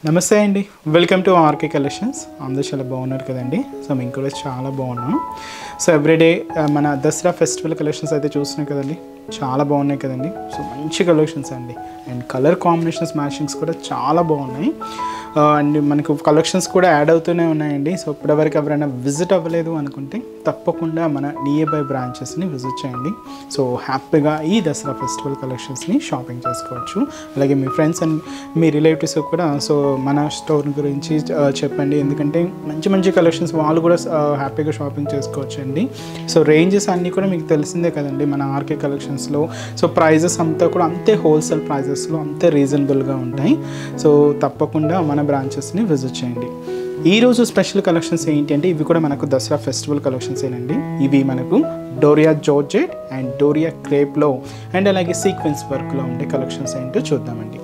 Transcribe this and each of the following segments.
నమస్తే అండి, welcome to RK collections. అందరూ చాలా బాగున్నారు కదండి. సో మేము కూడా చాలా బాగున్నాం. సో ఎవ్రీడే మన దసరా ఫెస్టివల్ కలెక్షన్స్ అయితే చూస్తున్నాం కదండి, చాలా బాగున్నాయి కదండి. సో మంచి కలెక్షన్స్ అండి, అండ్ కలర్ కాంబినేషన్స్ మ్యాచింగ్స్ కూడా చాలా బాగున్నాయి. అండ్ మనకు కలెక్షన్స్ కూడా యాడ్ అవుతూనే ఉన్నాయండి. సో ఇప్పటివరకు ఎవరైనా విజిట్ అవ్వలేదు అనుకుంటే తప్పకుండా మన నియర్ బై బ్రాంచెస్ని విజిట్ చేయండి. సో హ్యాపీగా ఈ దసరా ఫెస్టివల్ కలెక్షన్స్ని షాపింగ్ చేసుకోవచ్చు. అలాగే మీ ఫ్రెండ్స్ అండ్ మీ రిలేటివ్స్ కూడా సో మన స్టోర్ గురించి చెప్పండి, ఎందుకంటే మంచి మంచి కలెక్షన్స్ వాళ్ళు కూడా హ్యాపీగా షాపింగ్ చేసుకోవచ్చు అండి. సో రేంజెస్ అన్నీ కూడా మీకు తెలిసిందే కదండి మన ఆర్కే కలెక్షన్స్లో. సో ప్రైజెస్ అంతా కూడా అంతే హోల్సేల్ ప్రైజెస్లో అంతే రీజనబుల్గా ఉంటాయి. సో తప్పకుండా మన బ్రాంచెస్ని విజిట్ చేయండి. ఈరోజు స్పెషల్ కలెక్షన్స్ ఏంటి అంటే ఇవి కూడా మనకు దసరా ఫెస్టివల్ కలెక్షన్స్ ఏనండి. ఇవి మనకు డోరియా జార్జెట్ అండ్ డోరియా క్రేప్లో అండ్ అలాగే సీక్వెన్స్ వర్క్లో ఉండే కలెక్షన్స్ ఏంటో చూద్దామండి.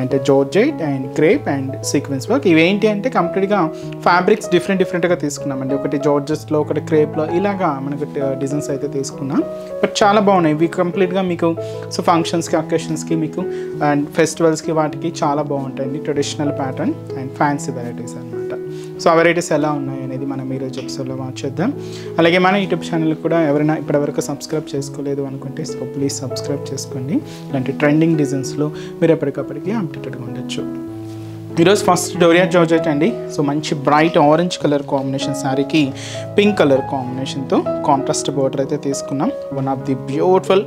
అంటే georgette and crepe and sequence work ఇవేంటి అంటే కంప్లీట్గా ఫ్యాబ్రిక్స్ డిఫరెంట్గా తీసుకున్నామండి. ఒకటి జార్జెస్లో, ఒకటి క్రేప్లో, ఇలాగా మనకు డిజైన్స్ అయితే తీసుకున్నాం. బట్ చాలా బాగున్నాయి ఇవి కంప్లీట్గా మీకు. సో ఫంక్షన్స్కి, అకేషన్స్కి మీకు అండ్ ఫెస్టివల్స్కి వాటికి చాలా బాగుంటాయండి. Traditional pattern and fancy varieties అనమాట. సో ఆ వెరైటీస్ ఎలా ఉన్నాయి అనేది మనం ఈరోజు ఎపిసోడ్లో మార్చేద్దాం. అలాగే మన యూట్యూబ్ ఛానల్ కూడా ఎవరైనా ఇప్పటివరకు సబ్స్క్రైబ్ చేసుకోలేదు అనుకుంటే సో ప్లీజ్ సబ్స్క్రైబ్ చేసుకోండి. ఇలాంటి ట్రెండింగ్ డిజైన్స్లో మీరు ఎప్పటికప్పటికి అప్డేటెడ్గా ఉండొచ్చు. ఈరోజు ఫస్ట్ డోరియా జార్జెట్ అండి. సో మంచి బ్రైట్ ఆరెంజ్ కలర్ కాంబినేషన్ శారీకి పింక్ కలర్ కాంబినేషన్తో కాంట్రాస్ట్ బోర్డర్ అయితే తీసుకున్నాం. One of the beautiful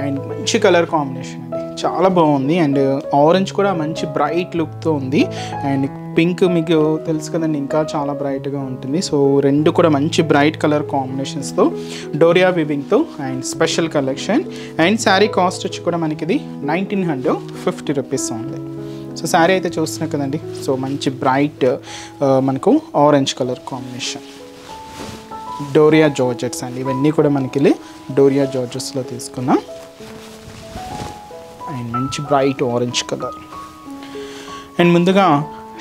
and మంచి కలర్ కాంబినేషన్ అండి, చాలా బాగుంది. అండ్ ఆరెంజ్ కూడా మంచి బ్రైట్ లుక్తో ఉంది. అండ్ పింక్ మీకు తెలుసు కదండి, ఇంకా చాలా బ్రైట్గా ఉంటుంది. సో రెండు కూడా మంచి బ్రైట్ కలర్ కాంబినేషన్స్తో డోరియా వివింగ్తో and special collection. And sari cost వచ్చి కూడా మనకి ఇది 1950 రూపీస్ ఉంది. సో శారీ అయితే చూస్తున్నాం కదండి. సో మంచి బ్రైట్ మనకు orange colour combination doria georgettes అండి. ఇవన్నీ కూడా మనకి డోరియా జార్జెట్స్లో తీసుకున్నాం. అండ్ మంచి బ్రైట్ ఆరెంజ్ కలర్. అండ్ ముందుగా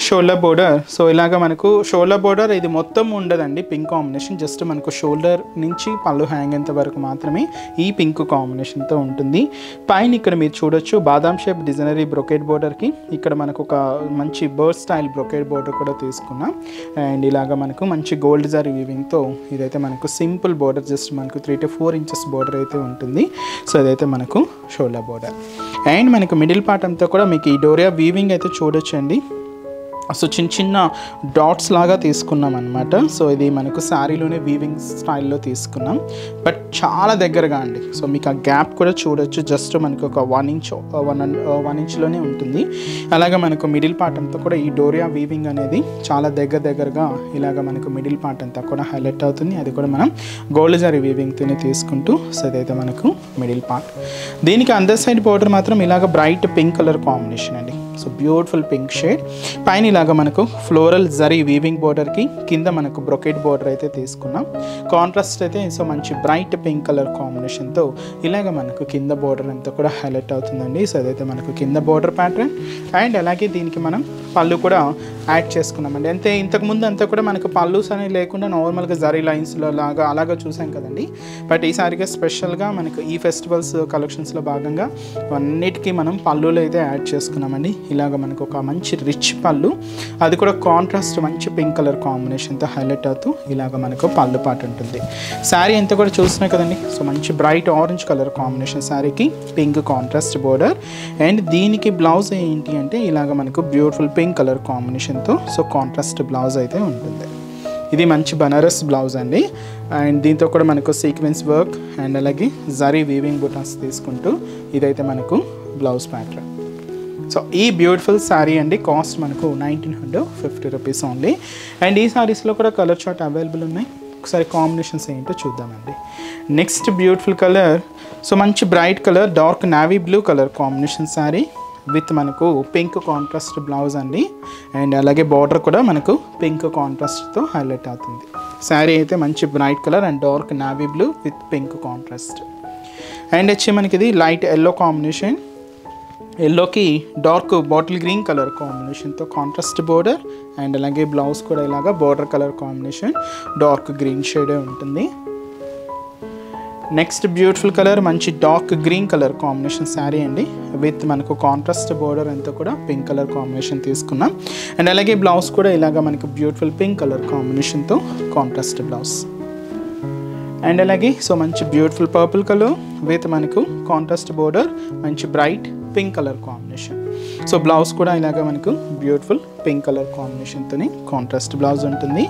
షోల్డర్ బోర్డర్. సో ఇలాగ మనకు షోల్డర్ బోర్డర్ ఇది మొత్తం ఉండదండి పింక్ కాంబినేషన్, జస్ట్ మనకు షోల్డర్ నుంచి పళ్ళు హ్యాంగ్ అయ్యేంత వరకు మాత్రమే ఈ పింక్ కాంబినేషన్తో ఉంటుంది. పైన ఇక్కడ మీరు చూడొచ్చు బాదాం షేప్ డిజైనరీ బ్రొకేట్ బోర్డర్కి ఇక్కడ మనకు ఒక మంచి బర్డ్ స్టైల్ బ్రొకేట్ బోర్డర్ కూడా తీసుకున్నాం. అండ్ ఇలాగ మనకు మంచి గోల్డ్ జరీ వీవింగ్తో ఇదైతే మనకు సింపుల్ బోర్డర్, జస్ట్ మనకు 3 to 4 ఇంచెస్ బోర్డర్ అయితే ఉంటుంది. సో ఇదైతే మనకు షోల్డర్ బోర్డర్. అండ్ మనకు మిడిల్ పార్ట్ అంతా కూడా మీకు ఈ డోరియా వీవింగ్ అయితే చూడొచ్చు అండి. సో చిన్న చిన్న డాట్స్ లాగా తీసుకున్నాం అనమాట. సో ఇది మనకు శారీలోనే వీవింగ్ స్టైల్లో తీసుకున్నాం, బట్ చాలా దగ్గరగా అండి. సో మీకు ఆ గ్యాప్ కూడా చూడొచ్చు, జస్ట్ మనకు ఒక 1 ఇంచ్లోనే ఉంటుంది. అలాగే మనకు మిడిల్ పార్ట్ అంతా కూడా ఈ డోరియా వీవింగ్ అనేది చాలా దగ్గరగా ఇలాగ మనకు మిడిల్ పార్ట్ అంతా కూడా హైలైట్ అవుతుంది. అది కూడా మనం గోల్డ్ జరీ వీవింగ్తోనే తీసుకుంటూ. సో ఇదైతే మనకు మిడిల్ పార్ట్. దీనికి అందర్ సైడ్ బోర్డర్ మాత్రం ఇలాగ బ్రైట్ పింక్ కలర్ కాంబినేషన్ అండి. So beautiful pink shade. పైన ఇలాగ మనకు ఫ్లోరల్ జరీ వీవింగ్ బోర్డర్కి కింద మనకు బ్రొకెట్ బోర్డర్ అయితే తీసుకున్నాం. కాంట్రాస్ట్ అయితే సో మంచి బ్రైట్ పింక్ కలర్ కాంబినేషన్తో ఇలాగ మనకు కింద బోర్డర్ అంతా కూడా హైలైట్ అవుతుందండి. సో అదైతే మనకు కింద బోర్డర్ ప్యాటర్న్. అండ్ అలాగే దీనికి మనం పళ్ళు కూడా యాడ్ చేసుకున్నామండి. అంతే ఇంతకుముందు అంతా కూడా మనకు పళ్ళుస్ అనేవి లేకుండా నార్మల్గా జరీ లైన్స్లో అలాగా చూసాం కదండి. బట్ ఈసారిగా స్పెషల్గా మనకు ఈ ఫెస్టివల్స్ కలెక్షన్స్లో భాగంగా అన్నిటికీ మనం పళ్ళులు అయితే యాడ్ చేసుకున్నామండి. ఇలాగ మనకు ఒక మంచి రిచ్ పళ్ళు, అది కూడా కాంట్రాస్ట్ మంచి పింక్ కలర్ కాంబినేషన్తో హైలైట్ అవుతూ ఇలాగ మనకు పళ్ళు పాటు ఉంటుంది. శారీ అంతా కూడా చూస్తున్నాయి కదండి. సో మంచి బ్రైట్ ఆరెంజ్ కలర్ కాంబినేషన్ శారీకి పింక్ కాంట్రాస్ట్ బోర్డర్. అండ్ దీనికి బ్లౌజ్ ఏంటి అంటే ఇలాగ మనకు బ్యూటిఫుల్ పింక్ కలర్ కాంబినేషన్తో సో కాంట్రాస్ట్ బ్లౌజ్ అయితే ఉంటుంది. ఇది మంచి బనారస్ బ్లౌజ్ అండి. అండ్ దీంతో కూడా మనకు సీక్వెన్స్ వర్క్ అండ్ అలాగే జరీ వీవింగ్ బుటన్స్ తీసుకుంటూ ఇదైతే మనకు బ్లౌజ్ ప్యాటర్న్. సో ఈ బ్యూటిఫుల్ శారీ అండి కాస్ట్ మనకు 1950 రూపీస్ ఓన్లీ. అండ్ ఈ శారీస్లో కూడా కలర్ చార్ట్ అవైలబుల్ ఉన్నాయి. ఒకసారి కాంబినేషన్స్ ఏంటో చూద్దామండి. Next beautiful colour. సో మంచి bright colour dark navy blue colour combination sari with మనకు పింక్ కాంట్రాస్ట్ బ్లౌజ్ అండి. అండ్ అలాగే బార్డర్ కూడా మనకు పింక్ కాంట్రాస్ట్తో హైలైట్ అవుతుంది. శారీ అయితే మంచి bright colour and dark navy blue with pink contrast. And వచ్చి మనకి ఇది లైట్ ఎల్లో కాంబినేషన్, ఎల్లోకి డార్క్ బాటిల్ గ్రీన్ కలర్ కాంబినేషన్తో కాంట్రాస్ట్ బోర్డర్. అండ్ అలాగే బ్లౌజ్ కూడా ఇలాగా border colour combination dark green షేడే ఉంటుంది. నెక్స్ట్ బ్యూటిఫుల్ కలర్ మంచి dark green colour combination sari అండి విత్ మనకు కాంట్రాస్ట్ బోర్డర్ అంతా కూడా పింక్ కలర్ కాంబినేషన్ తీసుకున్నాం. అండ్ అలాగే బ్లౌజ్ కూడా ఇలాగ మనకు బ్యూటిఫుల్ పింక్ కలర్ కాంబినేషన్తో కాంట్రాస్ట్ బ్లౌజ్. అండ్ అలాగే సో మంచి బ్యూటిఫుల్ పర్పుల్ కలర్ విత్ మనకు కాంట్రాస్ట్ బోర్డర్ మంచి bright pink colour combination. So blouse కూడా ఇలాగ మనకు బ్యూటిఫుల్ పింక్ కలర్ కాంబినేషన్తోని కాంట్రాస్ట్ బ్లౌజ్ ఉంటుంది.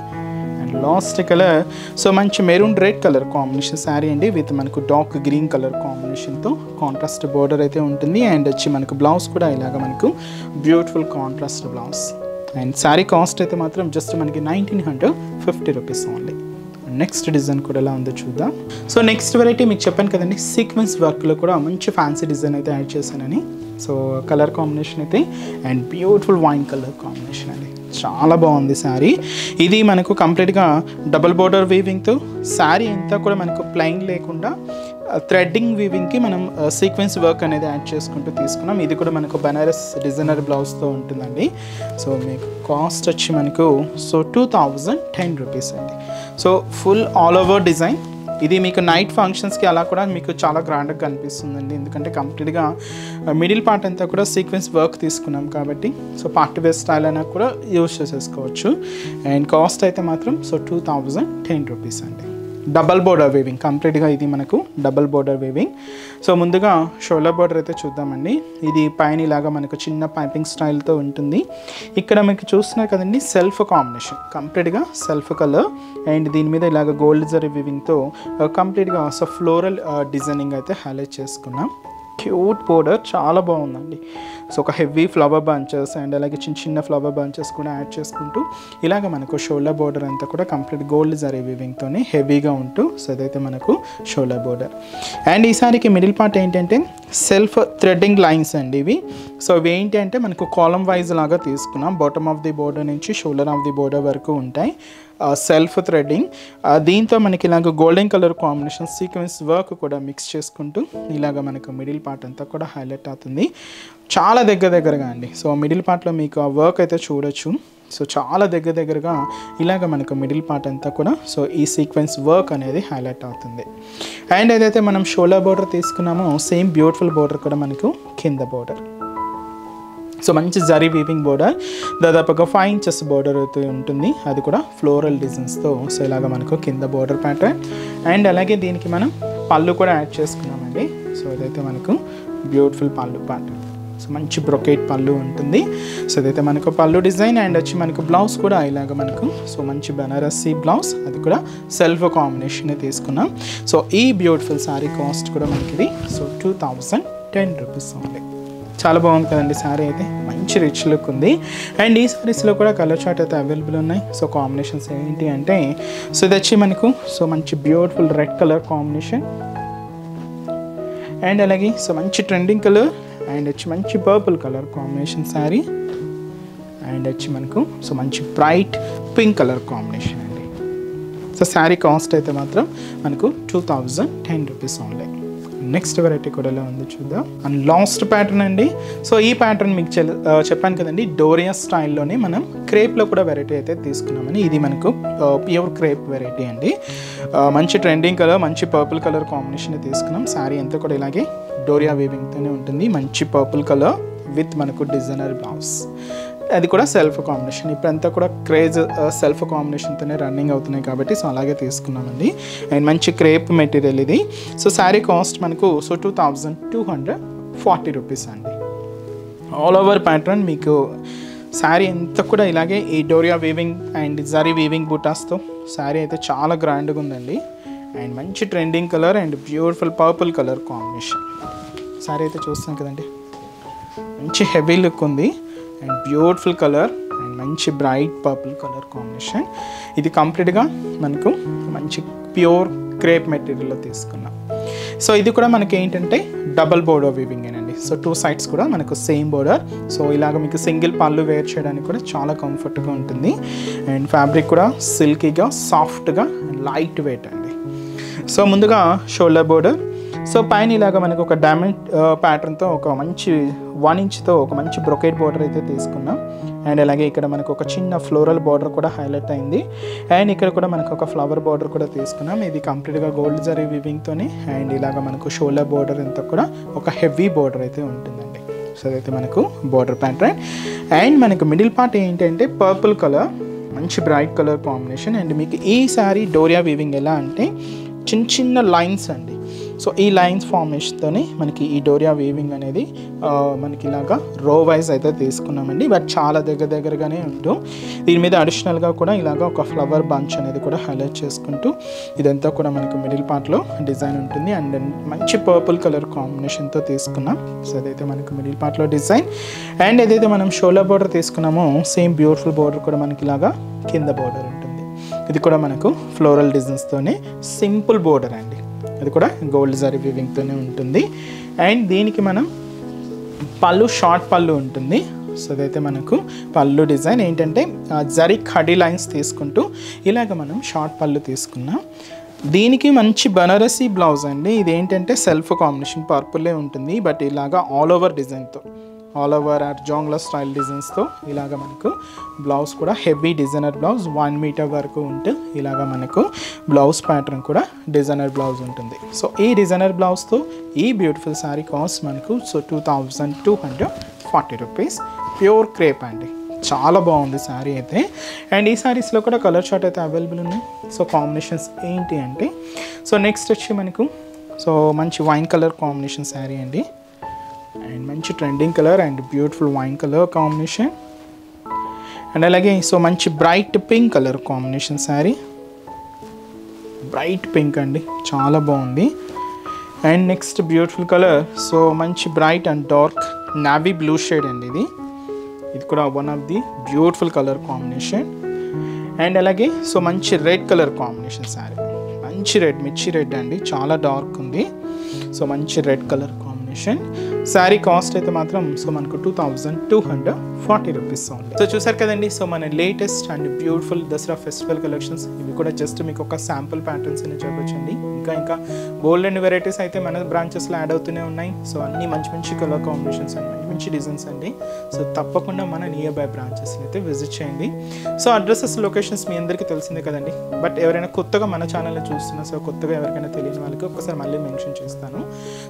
అండ్ లాస్ట్ కలర్ సో మంచి maroon red colour combination sari అండి విత్ మనకు డార్క్ గ్రీన్ కలర్ కాంబినేషన్తో కాంట్రాస్ట్ బోర్డర్ అయితే ఉంటుంది. అండ్ వచ్చి మనకు బ్లౌజ్ కూడా ఇలాగ మనకు beautiful contrast blouse. And sari cost అయితే మాత్రం జస్ట్ మనకి 1950 రూపీస్ ఓన్లీ. నెక్స్ట్ డిజైన్ కూడా ఎలా ఉందో చూద్దాం. సో నెక్స్ట్ వెరైటీ మీకు చెప్పాను కదండి సీక్వెన్స్ వర్క్లో కూడా మంచి ఫ్యాన్సీ డిజైన్ అయితే యాడ్ చేశానని. సో కలర్ కాంబినేషన్ అయితే and beautiful wine colour combination అండి, చాలా బాగుంది శారీ. ఇది మనకు కంప్లీట్గా డబుల్ బోర్డర్ వీవింగ్తో శారీ అంతా కూడా మనకు ప్లెయిన్ లేకుండా థ్రెడ్డింగ్ వీవింగ్కి మనం సీక్వెన్స్ వర్క్ అనేది యాడ్ చేసుకుంటూ తీసుకున్నాం. ఇది కూడా మనకు బనారస్ డిజైనర్ బ్లౌజ్తో ఉంటుందండి. సో మీకు కాస్ట్ వచ్చి మనకు సో 2010 రూపీస్ అండి. So full all over design. ఇది మీకు నైట్ ఫంక్షన్స్కి అలా కూడా మీకు చాలా గ్రాండ్గా కనిపిస్తుందండి, ఎందుకంటే కంప్లీట్గా మిడిల్ పార్ట్ అంతా కూడా సీక్వెన్స్ వర్క్ తీసుకున్నాం కాబట్టి సో పార్టీ వేర్ స్టైల్ అయినా కూడా యూజ్ చేసేసుకోవచ్చు. అండ్ కాస్ట్ అయితే మాత్రం సో 2010 రూపీస్ అండి. డబల్ బోర్డర్ వీవింగ్ కంప్లీట్గా ఇది మనకు డబల్ బోర్డర్ వీవింగ్. సో ముందుగా షోల్డర్ బోర్డర్ అయితే చూద్దామండి. ఇది పైన ఇలాగా మనకు చిన్న పైపింగ్ స్టైల్తో ఉంటుంది. ఇక్కడ మీకు చూస్తున్నారు కదండి సెల్ఫ్ కాంబినేషన్, కంప్లీట్గా సెల్ఫ్ కలర్ అండ్ దీని మీద ఇలాగ గోల్డ్ జరీ వీవింగ్తో కంప్లీట్గా సో ఫ్లోరల్ డిజైనింగ్ అయితే హైలైట్ చేసుకున్నాం. క్యూట్ బోర్డర్ చాలా బాగుందండి. సో ఒక హెవీ ఫ్లవర్ బంచెస్ అండ్ అలాగే చిన్న చిన్న ఫ్లవర్ బంచెస్ కూడా యాడ్ చేసుకుంటూ ఇలాగ మనకు షోల్డర్ బోర్డర్ అంతా కూడా కంప్లీట్ గోల్డ్ జరీ వీవింగ్తోనే హెవీగా ఉంటూ సో అదైతే మనకు షోల్డర్ బోర్డర్. అండ్ ఈసారికి మిడిల్ పార్ట్ ఏంటంటే సెల్ఫ్ థ్రెడ్డింగ్ లైన్స్ అండి ఇవి. సో ఇవి ఏంటి అంటే మనకు కాలమ్ వైజ్ లాగా తీసుకున్నాం. బాటమ్ ఆఫ్ ది బోర్డర్ నుంచి షోల్డర్ ఆఫ్ ది బోర్డర్ వరకు ఉంటాయి సెల్ఫ్ థ్రెడ్డింగ్. దీంతో మనకి ఇలాగ golden colour combination sequence work కూడా మిక్స్ చేసుకుంటూ ఇలాగ మనకు మిడిల్ పార్ట్ అంతా కూడా హైలైట్ అవుతుంది. చాలా దగ్గరగా అండి. సో మిడిల్ పార్ట్లో మీకు ఆ వర్క్ అయితే చూడొచ్చు. సో చాలా దగ్గరగా ఇలాగ మనకు మిడిల్ పార్ట్ అంతా కూడా సో ఈ సీక్వెన్స్ వర్క్ అనేది హైలైట్ అవుతుంది. అండ్ ఏదైతే మనం షోల్డర్ బోర్డర్ తీసుకున్నామో సేమ్ బ్యూటిఫుల్ బోర్డర్ కూడా మనకు కింద బోర్డర్. సో మంచి జరీ వీవింగ్ బోర్డర్, దాదాపుగా 5 ఇంచెస్ బోర్డర్ అయితే ఉంటుంది. అది కూడా ఫ్లోరల్ డిజైన్స్తో సో ఇలాగ మనకు కింద బోర్డర్ ప్యాటర్న్. అండ్ అలాగే దీనికి మనం పళ్ళు కూడా యాడ్ చేసుకున్నామండి. సో ఇదైతే మనకు బ్యూటిఫుల్ పళ్ళు ప్యాటర్న్. సో మంచి బ్రొకేట్ పళ్ళు ఉంటుంది. సో ఇదైతే మనకు పళ్ళు డిజైన్. అండ్ వచ్చి మనకు బ్లౌజ్ కూడా ఇలాగ మనకు సో మంచి బనారసి బ్లౌజ్, అది కూడా సెల్ఫ్ కాంబినేషన్ తీసుకున్నాం. సో ఈ బ్యూటిఫుల్ శారీ కాస్ట్ కూడా మనకి ఇది సో 2010 రూపీస్ ఓన్లీ. చాలా బాగుంది కదండి శారీ అయితే, మంచి రిచ్ లుక్ ఉంది. అండ్ ఈ శారీస్లో కూడా కలర్ చార్ట్ అయితే అవైలబుల్ ఉన్నాయి. సో కాంబినేషన్స్ ఏంటి అంటే సో ఇది వచ్చి మనకు సో మంచి beautiful red colour combination and అలాగే సో మంచి ట్రెండింగ్ కలర్ అండ్ వచ్చి మంచి purple colour combination sari and వచ్చి మనకు సో మంచి బ్రైట్ పింక్ కలర్ కాంబినేషన్ అండి. సో శారీ కాస్ట్ అయితే మాత్రం మనకు 2010 రూపీస్ ఓన్లీ. నెక్స్ట్ వెరైటీ కూడా ఎలా ఉందో చూద్దాం. అండ్ లాస్ట్ ప్యాటర్న్ అండి. సో ఈ ప్యాటర్న్ మీకు చెప్పాను కదండి డోరియా స్టైల్లోనే మనం క్రేప్లో కూడా వెరైటీ అయితే తీసుకున్నామని. ఇది మనకు ప్యూర్ క్రేప్ వెరైటీ అండి. మంచి ట్రెండింగ్ కలర్ మంచి పర్పుల్ కలర్ కాంబినేషన్ తీసుకున్నాం. శారీ అంతా కూడా ఇలాగే డోరియా వీవింగ్తోనే ఉంటుంది. మంచి పర్పుల్ కలర్ విత్ మనకు డిజైనర్ బ్లౌజ్, అది కూడా సెల్ఫ్ కాంబినేషన్. ఇప్పుడంతా కూడా క్రేజ్ సెల్ఫ్ కాంబినేషన్తోనే రన్నింగ్ అవుతున్నాయి కాబట్టి సో అలాగే తీసుకున్నామండి. అండ్ మంచి క్రేప్ మెటీరియల్ ఇది. సో శారీ కాస్ట్ మనకు సో 2240 రూపీస్ అండి. ఆల్ ఓవర్ ప్యాటర్న్ మీకు శారీ అంతా కూడా ఇలాగే ఈ doria weaving and zari weaving బూటాస్తో శారీ అయితే చాలా గ్రాండ్గా ఉందండి. అండ్ మంచి trending colour and beautiful purple colour combination. Sari అయితే చూస్తాం కదండి, మంచి హెవీ లుక్ ఉంది అండ్ బ్యూటిఫుల్ కలర్ అండ్ మంచి బ్రైట్ పర్పుల్ కలర్ కాంబినేషన్. ఇది కంప్లీట్గా మనకు మంచి ప్యూర్ క్రేప్ మెటీరియల్లో తీసుకున్నాం. సో ఇది కూడా మనకి ఏంటంటే డబల్ బోర్డర్ వీవింగ్ అండి. సో 2 సైడ్స్ కూడా మనకు సేమ్ బోర్డర్. సో ఇలాగ మీకు సింగిల్ పళ్ళు వేర్ చేయడానికి కూడా చాలా కంఫర్ట్గా ఉంటుంది. అండ్ ఫ్యాబ్రిక్ కూడా సిల్కీగా సాఫ్ట్గా అండ్ లైట్ వెయిట్ అండి. సో ముందుగా షోల్డర్ బోర్డర్. సో పైన ఇలాగ మనకు ఒక డైమండ్ ప్యాటర్న్తో ఒక మంచి 1 ఇంచ్తో ఒక మంచి బ్రొకేట్ బోర్డర్ అయితే తీసుకున్నాం. అండ్ అలాగే ఇక్కడ మనకు ఒక చిన్న ఫ్లోరల్ బార్డర్ కూడా హైలైట్ అయింది. అండ్ ఇక్కడ కూడా మనకు ఒక ఫ్లవర్ బార్డర్ కూడా తీసుకున్నాం. ఇది కంప్లీట్గా గోల్డ్ జరీ వీవింగ్తోని అండ్ ఇలాగ మనకు షోల్డర్ బార్డర్ అంతా కూడా ఒక హెవీ బార్డర్ అయితే ఉంటుందండి. సో అదైతే మనకు బార్డర్ ప్యాటర్న్. అండ్ మనకు మిడిల్ పార్ట్ ఏంటంటే పర్పుల్ కలర్, మంచి బ్రైట్ కలర్ కాంబినేషన్. అండ్ మీకు ఈ సారీ డోరియా వీవింగ్ ఎలా అంటే చిన్న చిన్న లైన్స్ అండి. సో ఈ లైన్స్ ఫార్మేషన్తోనే మనకి ఈ డోరియా వీవింగ్ అనేది మనకి ఇలాగా రో వైజ్ అయితే తీసుకున్నామండి. బట్ చాలా దగ్గరగానే ఉంటూ దీని మీద అడిషనల్గా కూడా ఇలాగా ఒక ఫ్లవర్ బంచ్ అనేది కూడా హైలైట్ చేసుకుంటూ ఇదంతా కూడా మనకు మిడిల్ పార్ట్లో డిజైన్ ఉంటుంది. అండ్ మంచి పర్పుల్ కలర్ కాంబినేషన్తో తీసుకున్నాం. సో అదైతే మనకు మిడిల్ పార్ట్లో డిజైన్. అండ్ ఏదైతే మనం షోల్డర్ బార్డర్ తీసుకున్నామో సేమ్ బ్యూటిఫుల్ బార్డర్ కూడా మనకి ఇలాగా కింద బార్డర్ ఉంటుంది. ఇది కూడా మనకు ఫ్లోరల్ డిజైన్స్తోనే సింపుల్ బార్డర్ అండి. అది కూడా గోల్డ్ జరీ వీవింగ్తోనే ఉంటుంది. అండ్ దీనికి మనం పళ్ళు షార్ట్ పళ్ళు ఉంటుంది. సో అదైతే మనకు పళ్ళు డిజైన్ ఏంటంటే జరీ ఖడీ లైన్స్ తీసుకుంటూ ఇలాగ మనం షార్ట్ పళ్ళు తీసుకున్నాం. దీనికి మంచి బనారసీ బ్లౌజ్ అండి. ఇది ఏంటంటే సెల్ఫ్ కాంబినేషన్ పర్పుల్లే ఉంటుంది. బట్ ఇలాగా ఆల్ ఓవర్ డిజైన్తో, ఆల్ ఓవర్ జాంగ్లా స్టైల్ డిజైన్స్తో ఇలాగ మనకు బ్లౌజ్ కూడా హెవీ డిజైనర్ బ్లౌజ్ 1 మీటర్ వరకు ఉంటే ఇలాగ మనకు బ్లౌజ్ ప్యాటర్న్ కూడా డిజైనర్ బ్లౌజ్ ఉంటుంది. సో ఈ డిజైనర్ బ్లౌజ్తో ఈ బ్యూటిఫుల్ శారీ కాస్ట్ మనకు 2240 రూపీస్. ప్యూర్ క్రేప్ అండి, చాలా బాగుంది శారీ అయితే. అండ్ ఈ శారీస్లో కూడా కలర్ చార్ట్ అయితే అవైలబుల్ ఉన్నాయి. సో కాంబినేషన్స్ ఏంటి అంటే సో నెక్స్ట్ వచ్చి మనకు సో మంచి వైన్ కలర్ కాంబినేషన్ శారీ అండి. అండ్ మంచి trending colour and beautiful wine colour combination. And అలాగే సో మంచి bright pink colour combination sari, bright pink అండి, చాలా బాగుంది. And next beautiful colour so మంచి bright and dark navy blue shade అండి. ఇది కూడా one of the beautiful colour combination. And అలాగే సో మంచి రెడ్ కలర్ కాంబినేషన్ శారీ, మంచి రెడ్, మిర్చి రెడ్ అండి, చాలా డార్క్ ఉంది. సో మంచి red colour combination. Sari cost అయితే మాత్రం సో మనకు 2240 రూపీస్ ఉంది. సో చూసారు కదండి, సో మన latest and beautiful Dasara festival collections. ఇవి కూడా జస్ట్ మీకు ఒక శాంపుల్ ప్యాటర్న్స్ అని చెప్పొచ్చండి. ఇంకా గోల్డ్ అండ్ వెరైటీస్ అయితే మన బ్రాంచెస్లో యాడ్ అవుతూనే ఉన్నాయి. సో అన్ని మంచి కలర్ కాంబినేషన్స్ అండ్ మంచి డిజైన్స్ అండి. సో తప్పకుండా మన నియర్ బై బ్రాంచెస్ని అయితే విజిట్ చేయండి. సో అడ్రసెస్, లొకేషన్స్ మీ అందరికీ తెలిసిందే కదండి. బట్ ఎవరైనా కొత్తగా మన ఛానల్ని చూస్తున్నా, సో కొత్తగా ఎవరికైనా తెలియని వాళ్ళకి ఒకసారి మళ్ళీ మెన్షన్ చేస్తాను.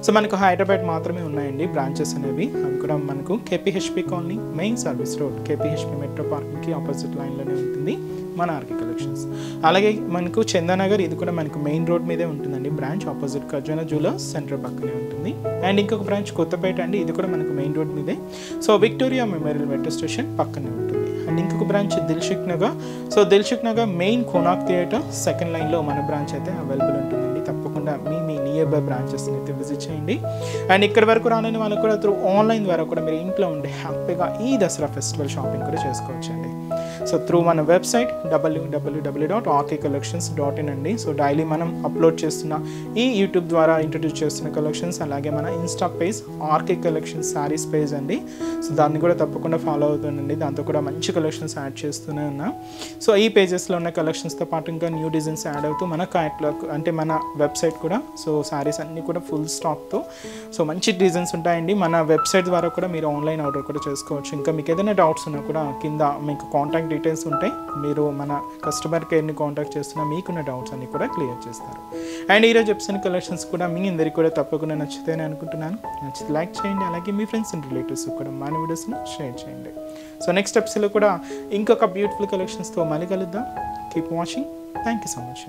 సో మనకు హైదరాబాద్ మాత్రమే ఉన్నాయండి బ్రాంచెస్ అనేవి. అవి కూడా మనకు KPHB colony main service road, KPHB metro పార్కింగ్కి ఆపోజిట్ లైన్లోనే ఉంటుంది మన ఆర్కే కలెక్షన్స్. అలాగే మనకు చందానగర్, ఇది కూడా మనకు మెయిన్ రోడ్ మీదే ఉంటుందండి. బ్రాంచ్ ఆపోజిట్ ఖజానా జ్యువెలర్స్ సెంటర్ పక్కనే ఉంటుంది. అండ్ ఇంకొక బ్రాంచ్ కొత్తపేట అండి, ఇది కూడా మనకు మెయిన్ రోడ్ మీదే. So Victoria memorial metro station పక్కనే ఉంటుంది. అండ్ ఇంకొక branch Dilsukh Nagar. So Dilsukh Nagar main Konark theatre second లైన్లో మన బ్రాంచ్ అయితే అవైలబుల్ ఉంటుందండి. తప్పకుండా మీ నియర్ బై బ్రాంచెస్ని అయితే విజిట్ చేయండి. అండ్ ఇక్కడ వరకు రాలేని వాళ్ళకు కూడా త్రూ ఆన్లైన్ ద్వారా కూడా మీరు ఇంట్లో ఉండి హ్యాపీగా ఈ దసరా ఫెస్టివల్ షాపింగ్ కూడా చేసుకోవచ్చండి. సో త్రూ మన వెబ్సైట్ www.rkcollections.in అండి. సో డైలీ మనం అప్లోడ్ చేస్తున్న ఈ యూట్యూబ్ ద్వారా ఇంట్రడ్యూస్ చేస్తున్న కలెక్షన్స్, అలాగే మన insta page RK collections sarees page అండి. సో దాన్ని కూడా తప్పకుండా ఫాలో అవుతుందండి. దాంతో కూడా మంచి కలెక్షన్స్ యాడ్ చేస్తూనే ఉన్నా. సో ఈ పేజెస్లో ఉన్న కలెక్షన్స్తో పాటు ఇంకా న్యూ డిజైన్స్ యాడ్ అవుతూ మన క్యాట్లాగ్ అంటే మన వెబ్సైట్ కూడా సో శారీస్ అన్నీ కూడా ఫుల్ స్టాక్తో సో మంచి డిజైన్స్ ఉంటాయండి. మన వెబ్సైట్ ద్వారా కూడా మీరు ఆన్లైన్ ఆర్డర్ కూడా చేసుకోవచ్చు. ఇంకా మీకు ఏదైనా డౌట్స్ ఉన్నా కూడా కింద మీకు కాంటాక్ట్ డీటెయిల్స్ ఉంటాయి. మీరు మన కస్టమర్ కేర్ని కాంటాక్ట్ చేస్తున్నా మీకున్న డౌట్స్ అన్ని కూడా క్లియర్ చేస్తారు. అండ్ ఈరోజు చెప్తున్న కలెక్షన్స్ కూడా మీ అందరికీ కూడా తప్పకుండా నచ్చుతాయని అనుకుంటున్నాను. నచ్చితే లైక్ చేయండి, అలాగే మీ ఫ్రెండ్స్ అండ్ రిలేటివ్స్ కూడా మన వీడియోస్ని షేర్ చేయండి. సో నెక్స్ట్ ఎపిసోడ్లో కూడా ఇంకొక బ్యూటిఫుల్ కలెక్షన్స్తో మళ్ళీ కలుద్దాం. Keep watching. Thank you so much.